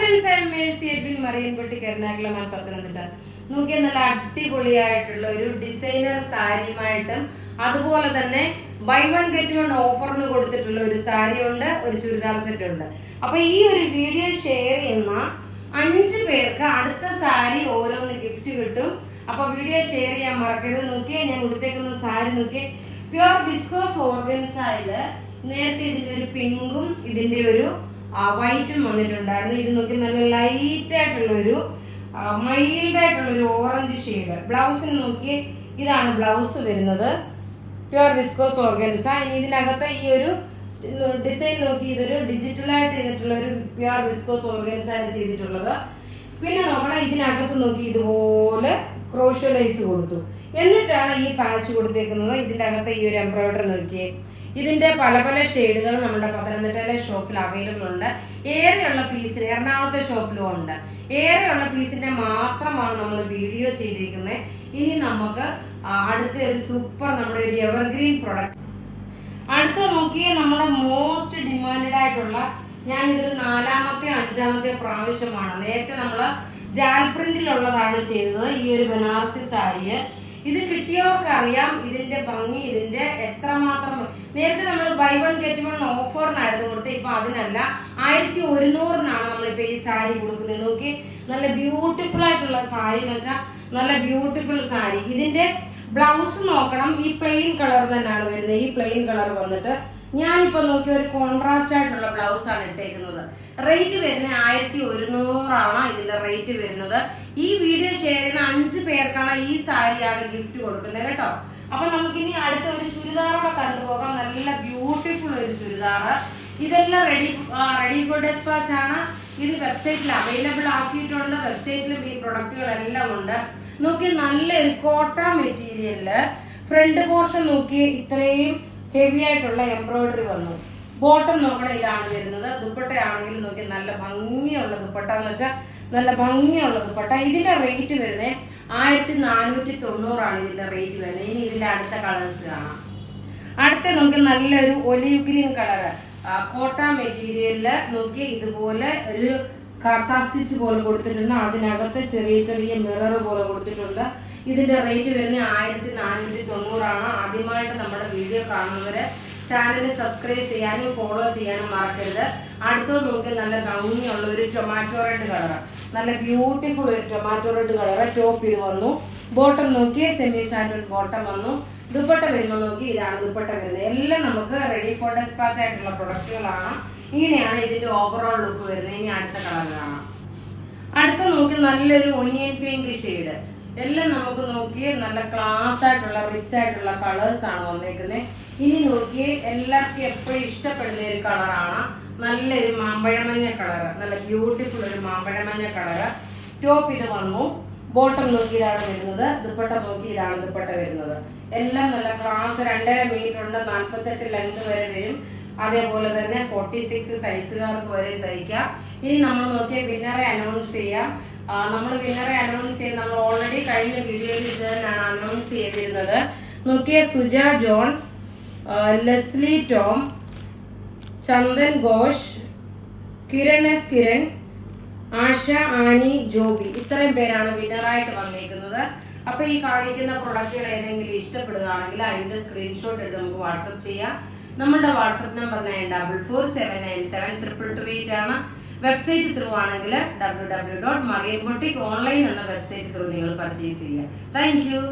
Friends, I am Mercy Edwin Mariyanpatti Ernakulam Pathanamthitta. നോക്കിയാൽ നല്ല അടിപൊളിയായിട്ടുള്ള ഒരു ഡിസൈനർ സാരിയുമായിട്ടും അതുപോലെ തന്നെ ബൈ വൺ ഗെറ്റ് വൺ ഓഫറിന് കൊടുത്തിട്ടുള്ള ഒരു സാരി ഉണ്ട്, ഒരു ചുരിദാർ സെറ്റ് ഉണ്ട്. അപ്പൊ ഈ ഒരു വീഡിയോ ഷെയർ ചെയ്യുന്ന 5 പേർക്ക് അടുത്ത സാരി ഓരോന്ന് ഗിഫ്റ്റ് കിട്ടും. അപ്പൊ വീഡിയോ ഷെയർ ചെയ്യാൻ മറക്കരുത്. നോക്കിയേ, ഞാൻ കൊടുത്തേക്കുന്ന സാരി നോക്കിയേ, പ്യുർ വിസ്കോസ് ഓർഗൻസായില് നേരത്തെ ഇതിന്റെ ഒരു പിങ്കും ഇതിന്റെ ഒരു വൈറ്റും വന്നിട്ടുണ്ടായിരുന്നു. ഇത് നോക്കി നല്ല ലൈറ്റ് ആയിട്ടുള്ള ഒരു മൈൽഡ് ആയിട്ടുള്ള ഒരു ഓറഞ്ച് ഷെയ്ഡ്. ബ്ലൗസിന് നോക്കി, ഇതാണ് ബ്ലൗസ് വരുന്നത്, പ്യുർ വിസ്കോസ് ഓർഗൻസ. ഇനി ഇതിനകത്ത് ഈ ഒരു ഡിസൈൻ നോക്കി, ഇതൊരു ഡിജിറ്റലായിട്ട് ചെയ്തിട്ടുള്ള ഒരു പ്യുർ വിസ്കോസ് ഓർഗൻസ ആണ് ചെയ്തിട്ടുള്ളത്. പിന്നെ നമ്മൾ ഇതിനകത്ത് നോക്കി ഇതുപോലെ ക്രോഷ്യോ ലൈസ് കൊടുത്തു, എന്നിട്ടാണ് ഈ പാച്ച് കൊടുത്തേക്കുന്നത്. ഇതിന്റെ അകത്ത് ഈ ഒരു എംബ്രോയിഡറി നോക്കിയേ, ഇതിന്റെ പല പല ഷെയ്ഡുകൾ നമ്മുടെ പത്തനംതിട്ടയിലെ ഷോപ്പിൽ അവൈലബിൾ ഉണ്ട്. ഏറെയുള്ള പീസിന് എറണാകുളത്തെ ഷോപ്പിലും ഉണ്ട്. ഏറെയുള്ള പീസിന്റെ മാത്രമാണ് നമ്മൾ വീഡിയോ ചെയ്തിരിക്കുന്നത്. ഇനി നമുക്ക് അടുത്ത ഒരു സൂപ്പർ നമ്മുടെ ഒരു എവർഗ്രീൻ പ്രൊഡക്റ്റ് അടുത്ത നോക്കിയേ, നമ്മുടെ മോസ്റ്റ് ഡിമാൻഡഡ് ആയിട്ടുള്ള, ഞാൻ ഇതൊരു 4ാമത്തെ 5ാമത്തെ പ്രാവശ്യമാണ്. നേരത്തെ നമ്മൾ ജാൽ പ്രിന്റിലുള്ളതാണ് ചെയ്തത് ഈ ഒരു ബനാറസി സാരി. ഇത് കിട്ടിയവർക്ക് അറിയാം ഇതിന്റെ ഭംഗി, ഇതിന്റെ എത്രമാത്രം. നേരത്തെ നമ്മൾ ബൈ വൺ ഗെറ്റ് വൺ ഓഫറിനായിരുന്നു കൊടുത്തത്, ഇപ്പൊ അതിനല്ല, 1100-നാണ് നമ്മളിപ്പോ ഈ സാരി കൊടുക്കുന്നത്. നോക്കി, നല്ല ബ്യൂട്ടിഫുൾ ആയിട്ടുള്ള സാരി എന്ന് വെച്ചാൽ നല്ല ബ്യൂട്ടിഫുൾ സാരി. ഇതിന്റെ ബ്ലൗസ് നോക്കണം, ഈ പ്ലെയിൻ കളർ തന്നെയാണ് വരുന്നത്. ഈ പ്ലെയിൻ കളർ വന്നിട്ട് ഞാനിപ്പോ നോക്കിയ ഒരു കോൺട്രാസ്റ്റ് ആയിട്ടുള്ള ബ്ലൗസ് ആണ് ഇട്ടേക്കുന്നത്. റേറ്റ് വരുന്നത് 1100 ഇതിന്റെ റേറ്റ് വരുന്നത്. ഈ വീഡിയോ ഷെയർ ചെയ്യുന്ന 5 പേർക്കാണ് ഈ സാരിയാണ് ഗിഫ്റ്റ് കൊടുക്കുന്നത് കേട്ടോ. അപ്പൊ നമുക്കിനി അടുത്ത ഒരു ചുരിദാറോടെ കണ്ടുപോകാം. നല്ല ബ്യൂട്ടിഫുൾ ഒരു ചുരിദാർ. ഇതെല്ലാം റെഡി ഫോർ ഡെസ്പാച്ച് ആണ്. ഇത് വെബ്സൈറ്റിൽ അവൈലബിൾ ആക്കിയിട്ടുണ്ട്. വെബ്സൈറ്റിലും ഈ പ്രൊഡക്റ്റുകളെല്ലാം ഉണ്ട്. നോക്കി, നല്ലൊരു കോട്ട മെറ്റീരിയലില് ഫ്രണ്ട് പോർഷൻ നോക്കി ഇത്രയും ഹെവി ആയിട്ടുള്ള എംബ്രോയിഡറി വന്നു. ബോട്ടം നോക്കണം, ഇതാണ് വരുന്നത്. ദുപ്പട്ടയാണെങ്കിൽ നോക്കി നല്ല ഭംഗിയുള്ള ദുപ്പട്ട എന്ന് വെച്ചാൽ നല്ല ഭംഗിയുള്ള ദുപ്പട്ട. ഇതിന്റെ റേറ്റ് വരുന്നത് 1490 ഇതിന്റെ റേറ്റ് വരുന്നത്. ഇനി ഇതിന്റെ അടുത്ത കളേഴ്സ് കാണാം. അടുത്ത നോക്കി, നല്ലൊരു ഒലീവ് ഗ്രീൻ കളറ് കോട്ട മെറ്റീരിയലില് നോക്കി ഇതുപോലെ ഒരു കാർത്ത സ്റ്റിച്ച് പോലെ കൊടുത്തിട്ടുണ്ട്. അതിനകത്ത് ചെറിയ ചെറിയ മിറർ പോലെ കൊടുത്തിട്ടുണ്ട്. ഇതിന്റെ റേറ്റ് വരുന്നത് 1490. ആദ്യമായിട്ട് നമ്മുടെ വീഡിയോ കാണുന്നവര് ചാനൽ സബ്സ്ക്രൈബ് ചെയ്യാനും ഫോളോ ചെയ്യാനും മറക്കരുത്. അടുത്തത് നോക്കി, നല്ല ഭംഗിയുള്ള ഒരു ടൊമാറ്റോ റെഡ് കളർ, നല്ല ബ്യൂട്ടിഫുൾ ഒരു ടൊമാറ്റോ റെഡ് കളർ. ടോപ്പ് ഇത് വന്നു. ബോട്ടം നോക്കി സെമി സാൻഡൽ ബോട്ടം വന്നു. ദുപ്പട്ട വരുമ്പോൾ നോക്കി, ഇതാണ് ദുപ്പട്ട വരുന്നത്. എല്ലാം നമുക്ക് റെഡി ഫോർ ഡെസ്പാച്ച് ആയിട്ടുള്ള പ്രൊഡക്റ്റുകളാണ്. ഇങ്ങനെയാണ് ഇതിന്റെ ഓവറോൾ ലുക്ക് വരുന്നത്. ഇനി അടുത്ത കളർ കാണാം. അടുത്ത നോക്കി, നല്ലൊരു ഒനിയൻ പിങ്ക് ഷെയ്ഡ്. എല്ലാം നമുക്ക് നോക്കി നല്ല ക്ലാസ് ആയിട്ടുള്ള റിച്ച് ആയിട്ടുള്ള കളേഴ്സ് ആണ് വന്നേക്കുന്നത്. ഇനി നോക്കി, എല്ലാവർക്കും എപ്പോഴും ഇഷ്ടപ്പെടുന്ന ഒരു കളറാണ് നല്ലൊരു മാമ്പഴമഞ്ഞ കളർ. നല്ല ബ്യൂട്ടിഫുൾ ഒരു മാമ്പഴമഞ്ഞ കളർ. ടോപ്പ് ഇത് വന്നു. ബോട്ടം നോക്കി ഇതാണ് വരുന്നത്. ദുപ്പട്ട നോക്കി ഇതാണ് ദുപ്പട്ട വരുന്നത്. എല്ലാം നല്ല ക്ലാസ്. 2.5 മീറ്റർ ഉണ്ട്, 48 ലെങ്ത് വരെ വരും. അതേപോലെ തന്നെ 46 സൈസുകാർക്ക് വരെ തയ്ക്കാം. ഇനി നമ്മൾ നോക്കിയ വിന്നറെ അനൗൺസ് ചെയ്യാം. നമ്മൾ വിന്നറെ അനൗൺസ് ചെയ്ത് നമ്മൾ ഓൾറെഡി കഴിഞ്ഞ വീഡിയോയിൽ ഇത് തന്നെയാണ് അനൗൺസ് ചെയ്തിരുന്നത്. നോക്കിയ സുജ ജോൺ, ലെസ്ലി ടോം, ചന്ദൻ ഘോഷ്, കിരൺ എസ് കിരൺ, ആശ ആനി ജോബി, ഇത്രയും പേരാണ് വിന്നറായിട്ട് വന്നിരിക്കുന്നത്. അപ്പൊ ഈ കാണിക്കുന്ന പ്രൊഡക്റ്റുകൾ ഏതെങ്കിലും ഇഷ്ടപ്പെടുകയാണെങ്കിൽ അതിന്റെ സ്ക്രീൻഷോട്ട് എടുത്ത് നമുക്ക് വാട്സപ്പ് ചെയ്യാം. നമ്മളുടെ വാട്സപ്പ് നമ്പർ 9447972228 ആണ്. വെബ്സൈറ്റ് ത്രൂ ആണെങ്കിൽ www.marianboutique online എന്ന വെബ്സൈറ്റ് ത്രൂ നിങ്ങൾ പർച്ചേസ് ചെയ്യുക. Thank you.